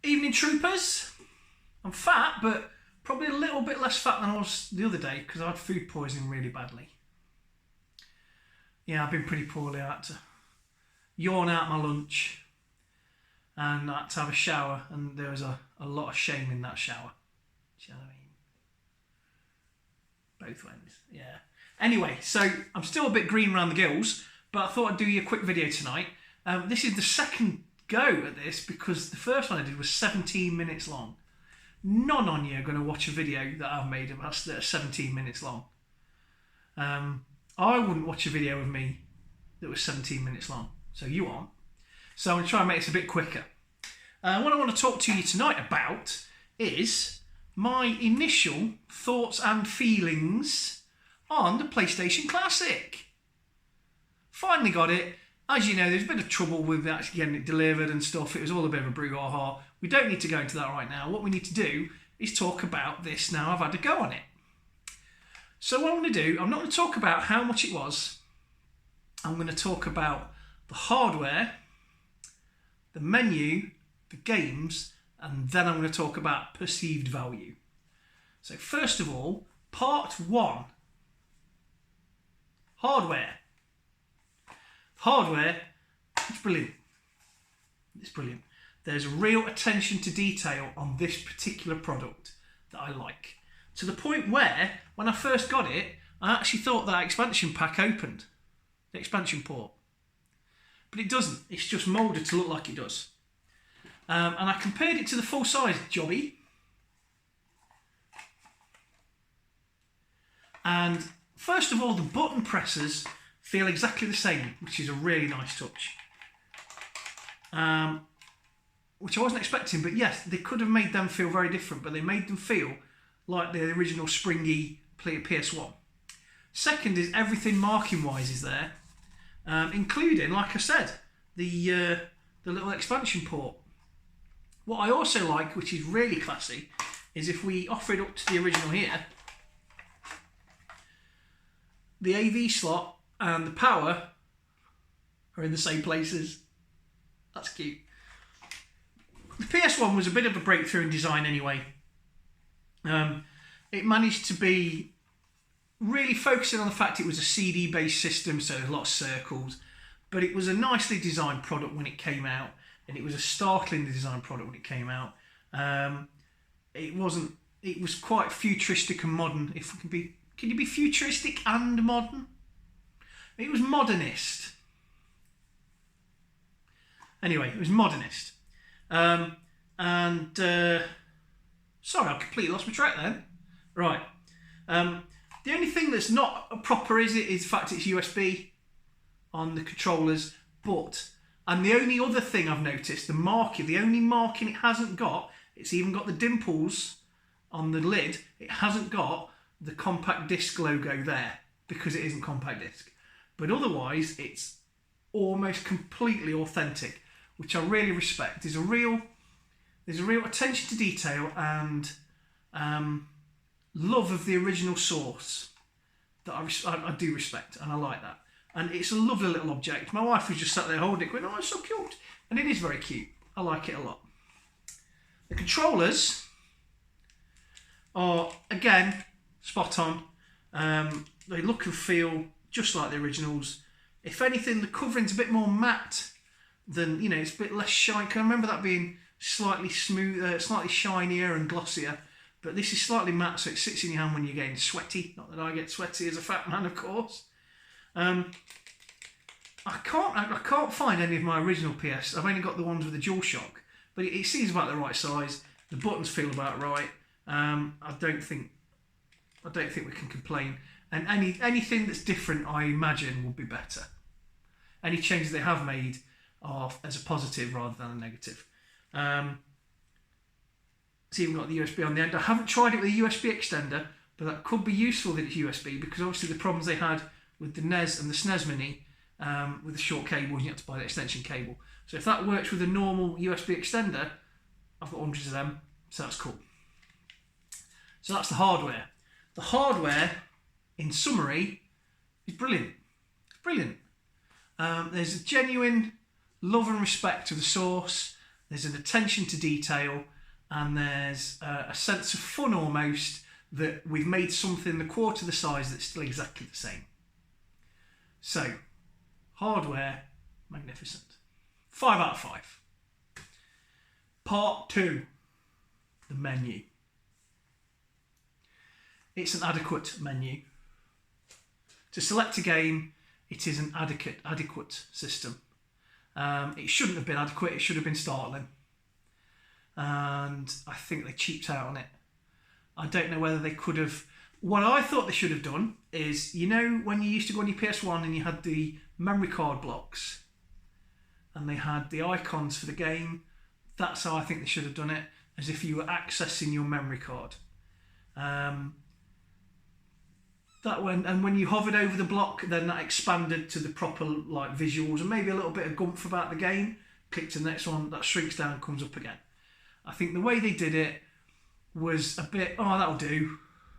Evening troopers. I'm fat, but probably a little bit less fat than I was the other day because I had food poisoning really badly. Yeah, I've been pretty poorly. I had to yawn out my lunch and I had to have a shower, and there was a lot of shame in that shower. Do you know what I mean? Both ends, yeah. Anyway, so I'm still a bit green around the gills, but I thought I'd do you a quick video tonight. This is the second go at this because the first one I did was 17 minutes long. None on you are going to watch a video that I've made that's 17 minutes long. I wouldn't watch a video of me that was 17 minutes long, so you aren't. So I'm going to try and make this a bit quicker. What I want to talk to you tonight about is my initial thoughts and feelings on the PlayStation Classic. Finally got it. As you know, there's a bit of trouble with actually getting it delivered and stuff. It was all a bit of a brouhaha. We don't need to go into that right now. What we need to do is talk about this now I've had a go on it. So what I'm going to do, I'm not going to talk about how much it was. I'm going to talk about the hardware, the menu, the games, and then I'm going to talk about perceived value. So first of all, part one. Hardware. Hardware, it's brilliant. It's brilliant. There's real attention to detail on this particular product that I like. To the point where, when I first got it, I actually thought that expansion pack opened. The expansion port. But it doesn't. It's just moulded to look like it does. And I compared it to the full-size jobby. And first of all, the button presses feel exactly the same, which is a really nice touch. Which I wasn't expecting, but yes, they could have made them feel very different, but they made them feel like the original springy PS1. Second is everything marking-wise is there, including, like I said, the little expansion port. What I also like, which is really classy, is if we offer it up to the original here, the AV slot and the power are in the same places. That's cute. The PS1 was a bit of a breakthrough in design anyway. It managed to be really focusing on the fact it was a CD-based system, so a lot of circles, but it was a nicely designed product when it came out, and it was a startlingly designed product when it came out. It was quite futuristic and modern. If it can you be futuristic and modern? It was modernist. Anyway, it was modernist. Sorry, I completely lost my track then. Right. The only thing that's not proper is the fact it's USB on the controllers, and the only other thing I've noticed, the only marking it hasn't got, it's even got the dimples on the lid, it hasn't got the compact disc logo there, because it isn't compact disc. But otherwise, it's almost completely authentic, which I really respect. There's a real attention to detail and love of the original source that I do respect, and I like that. And it's a lovely little object. My wife was just sat there holding it, going, "Oh, it's so cute," and it is very cute. I like it a lot. The controllers are again spot on. They look and feel just like the originals. If anything, the covering's a bit more matte than, it's a bit less shiny. I remember that being slightly smooth, slightly shinier and glossier, but this is slightly matte, so it sits in your hand when you're getting sweaty. Not that I get sweaty as a fat man, of course. I can't find any of my original PS. I've only got the ones with the DualShock, but it seems about the right size. The buttons feel about right. I don't think we can complain. And anything that's different, I imagine, will be better. Any changes they have made are as a positive rather than a negative. It's even got the USB on the end. I haven't tried it with a USB extender, but that could be useful that it's USB, because obviously the problems they had with the NES and the SNES Mini with the short cables, you have to buy the extension cable. So if that works with a normal USB extender, I've got hundreds of them, so that's cool. So that's the hardware. The hardware, in summary, is brilliant. It's brilliant. There's a genuine love and respect to the source. There's an attention to detail, and there's a sense of fun almost that we've made something a quarter the size that's still exactly the same. So, hardware, magnificent. 5 out of 5. Part 2, the menu. It's an adequate menu. To select a game, it is an adequate system. It shouldn't have been adequate, it should have been startling. And I think they cheaped out on it. I don't know whether they could have... What I thought they should have done is, you know, when you used to go on your PS1 and you had the memory card blocks and they had the icons for the game, that's how I think they should have done it, as if you were accessing your memory card. When you hovered over the block, then that expanded to the proper like visuals and maybe a little bit of gumph about the game. Click to the next one, that shrinks down and comes up again. I think the way they did it was a bit, oh, that'll do.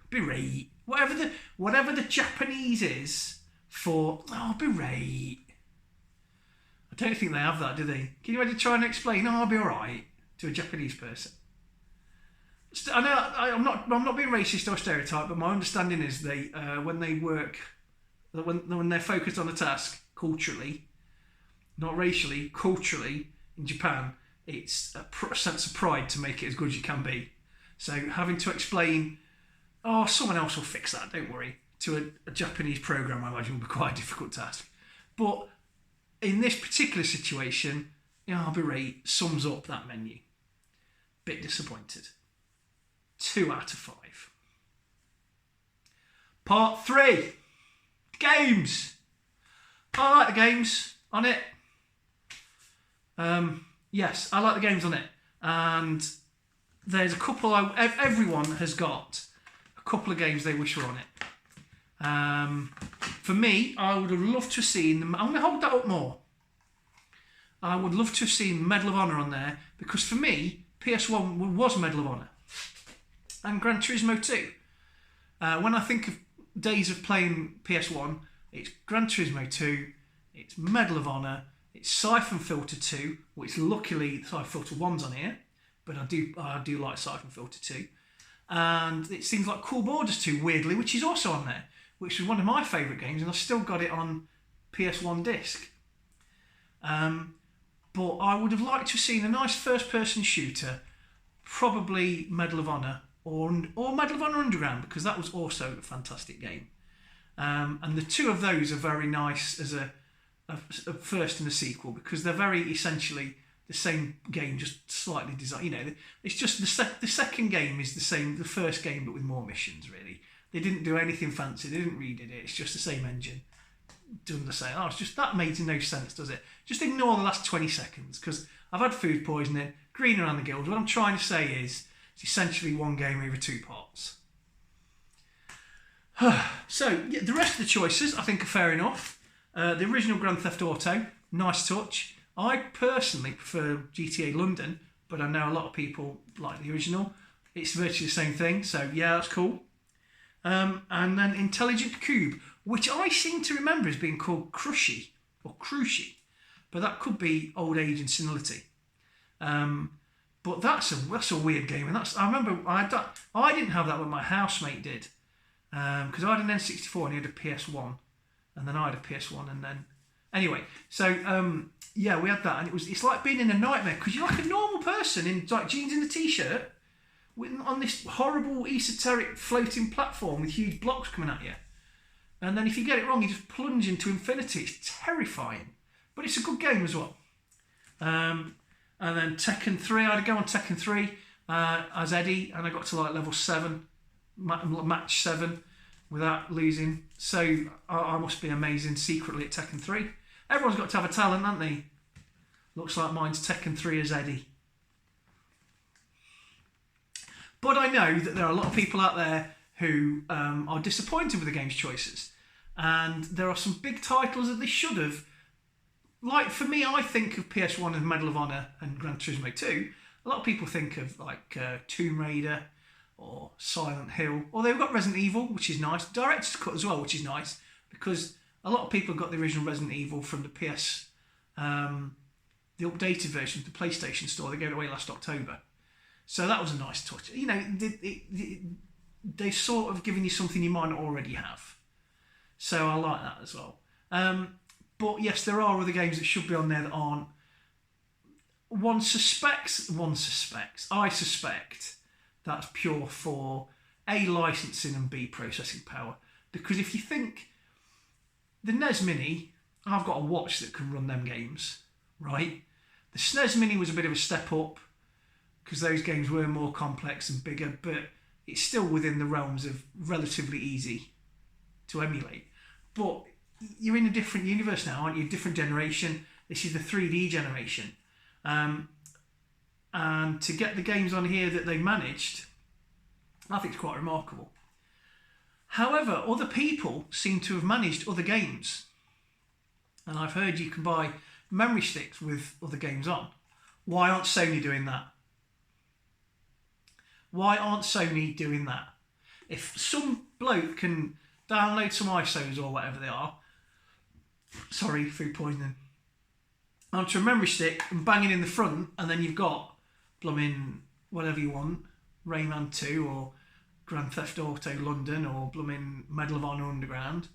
Be right. Whatever the Japanese is for, oh, be right. I don't think they have that, do they? Can you imagine trying to explain, oh, I'll be all right, to a Japanese person? I know I'm not being racist or stereotype, but my understanding is they when they work, when they're focused on a task culturally, not racially, culturally in Japan, it's a sense of pride to make it as good as you can be. So having to explain, oh, someone else will fix that, don't worry, to a Japanese program, I imagine would be quite a difficult task. But in this particular situation, I'll be right, sums up that menu. Bit disappointed. 2 out of 5. Part 3. Games. I like the games on it. Yes, I like the games on it. And there's a couple, everyone has got a couple of games they wish were on it. For me, I would have loved to have seen, I'm going to hold that up more. I would love to have seen Medal of Honor on there, because for me, PS1 was Medal of Honor. And Gran Turismo 2. When I think of days of playing PS1, it's Gran Turismo 2, it's Medal of Honor, it's Siphon Filter 2, which luckily Siphon Filter 1's on here, but I do like Siphon Filter 2. And it's things like Cool Borders 2, weirdly, which is also on there, which was one of my favourite games, and I've still got it on PS1 disc. But I would have liked to have seen a nice first-person shooter, probably Medal of Honor, or Medal of Honor Underground, because that was also a fantastic game. And the two of those are very nice as a first and a sequel, because they're very essentially the same game, just slightly designed. It's just the second game is the same, the first game, but with more missions, really. They didn't do anything fancy, they didn't redid it, it's just the same engine. Done the same. It's just, that makes no sense, does it? Just ignore the last 20 seconds, because I've had food poisoning, green around the gills. What I'm trying to say is, it's essentially one game over 2 parts. So, yeah, the rest of the choices I think are fair enough. The original Grand Theft Auto, nice touch. I personally prefer GTA London, but I know a lot of people like the original. It's virtually the same thing, so yeah, that's cool. And then Intelligent Cube, which I seem to remember as being called Crushy, or Cruchy, but that could be old age and senility. But that's a weird game, and I remember I didn't have that when my housemate did, because I had an N64 and he had a PS1, and then I had a PS1, and then anyway, so yeah, we had that, and it's like being in a nightmare, because you're like a normal person in like jeans and a t-shirt on this horrible esoteric floating platform with huge blocks coming at you, and then if you get it wrong, you just plunge into infinity. It's terrifying, but it's a good game as well. And then Tekken 3, I had to go on Tekken 3 as Eddie, and I got to like level 7, match 7, without losing. So I must be amazing secretly at Tekken 3. Everyone's got to have a talent, haven't they? Looks like mine's Tekken 3 as Eddie. But I know that there are a lot of people out there who are disappointed with the game's choices. And there are some big titles that they should have. Like, for me, I think of PS1 as Medal of Honor and Gran Turismo 2. A lot of people think of, like, Tomb Raider or Silent Hill. Or they've got Resident Evil, which is nice. Director's Cut as well, which is nice. Because a lot of people got the original Resident Evil from the the updated version of the PlayStation Store. They gave it away last October. So that was a nice touch. You know, they sort of giving you something you might not already have. So I like that as well. But yes, there are other games that should be on there that aren't. I suspect that's pure for A, licensing, and B, processing power. Because if you think the NES Mini, I've got a watch that can run them games, right? The SNES Mini was a bit of a step up because those games were more complex and bigger, but it's still within the realms of relatively easy to emulate. But you're in a different universe now, aren't you? A different generation. This is the 3D generation. And to get the games on here that they managed, I think it's quite remarkable. However, other people seem to have managed other games. And I've heard you can buy memory sticks with other games on. Why aren't Sony doing that? Why aren't Sony doing that? If some bloke can download some ISOs or whatever they are, sorry, food poisoning, onto a memory stick and bang it in the front, and then you've got blooming whatever you want, Rayman 2 or Grand Theft Auto London or blooming Medal of Honor Underground.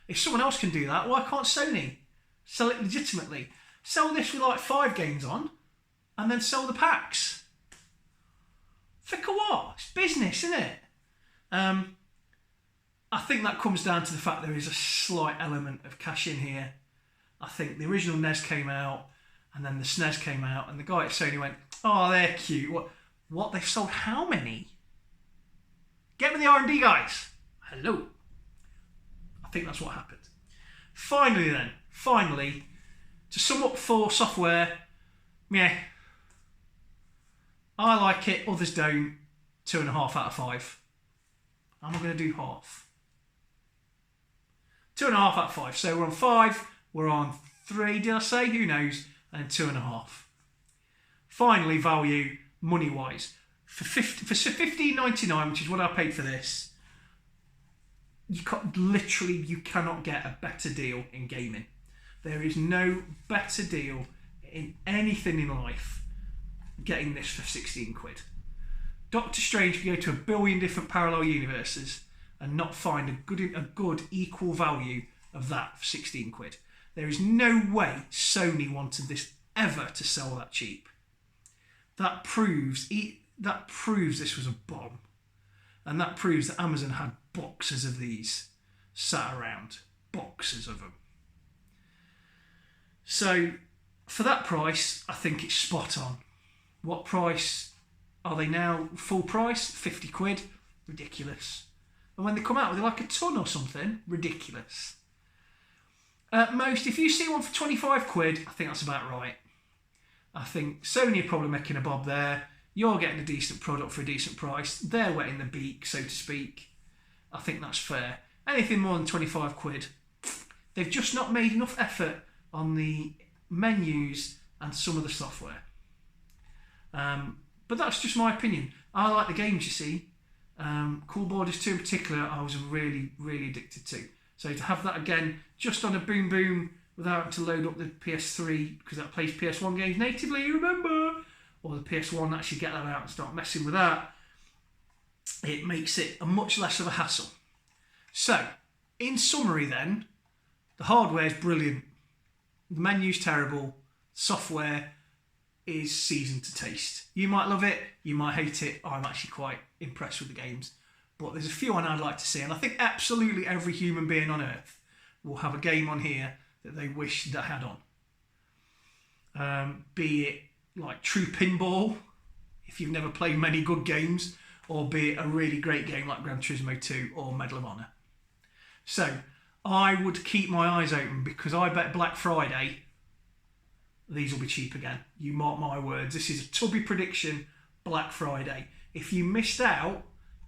If someone else can do that, why can't Sony sell it legitimately? Sell this with like 5 games on and then sell the packs. Think of what? It's business, isn't it? I think that comes down to the fact there is a slight element of cash in here. I think the original NES came out and then the SNES came out and the guy at Sony went, oh, they're cute. What? They've sold how many? Get me the R&D guys. Hello. I think that's what happened. Finally, to sum up for software, yeah, I like it, others don't. 2.5 out of 5. I'm not going to do half. 2.5 out of 5. So we're on 5, we're on 3, did I say? Who knows? And 2.5. Finally, value, money-wise. For $15.99, which is what I paid for this, you cannot get a better deal in gaming. There is no better deal in anything in life getting this for 16 quid. Doctor Strange can go to 1 billion different parallel universes and not find a good equal value of that for 16 quid. There is no way Sony wanted this ever to sell that cheap. That proves this was a bomb. And that proves that Amazon had boxes of these sat around. Boxes of them. So, for that price, I think it's spot on. What price are they now? Full price? 50 quid? Ridiculous. And when they come out with like a ton or something, ridiculous. At most, if you see one for 25 quid, I think that's about right. I think Sony are probably making a bob there. You're getting a decent product for a decent price. They're wetting the beak, so to speak. I think that's fair. Anything more than 25 quid, they've just not made enough effort on the menus and some of the software. But that's just my opinion. I like the games, you see. Cool Borders 2 in particular, I was really, really addicted to. So to have that again, just on a Boom Boom, without having to load up the PS3, because that plays PS1 games natively, you remember? Or the PS1, actually get that out and start messing with that. It makes it a much less of a hassle. So, in summary then, the hardware is brilliant. The menu's terrible. Software is seasoned to taste. You might love it, you might hate it. I'm actually quite impressed with the games. But there's a few on I'd like to see, and I think absolutely every human being on Earth will have a game on here that they wish they had on. Be it like True Pinball, if you've never played many good games, or be it a really great game like Gran Turismo 2 or Medal of Honor. So, I would keep my eyes open, because I bet Black Friday these will be cheap again. You mark my words. This is a tubby prediction, Black Friday. If you missed out,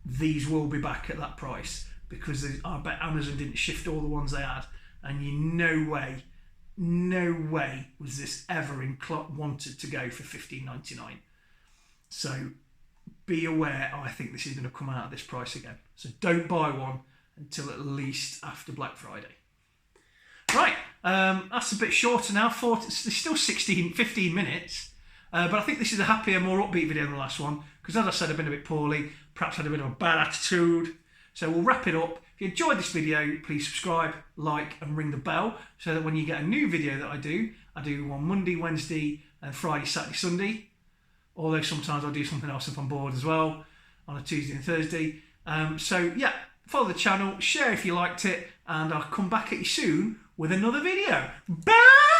these will be back at that price, because I bet Amazon didn't shift all the ones they had, and no way was this ever wanted to go for $15.99. So be aware, I think this is going to come out at this price again. So don't buy one until at least after Black Friday. Right, That's a bit shorter now. It's still 15 minutes. But I think this is a happier, more upbeat video than the last one. Because as I said, I've been a bit poorly. Perhaps had a bit of a bad attitude. So we'll wrap it up. If you enjoyed this video, please subscribe, like, and ring the bell. So that when you get a new video that I do on Monday, Wednesday, and Friday, Saturday, Sunday. Although sometimes I'll do something else if I'm bored as well. On a Tuesday and Thursday. So yeah, follow the channel, share if you liked it. And I'll come back at you soon with another video. Bye!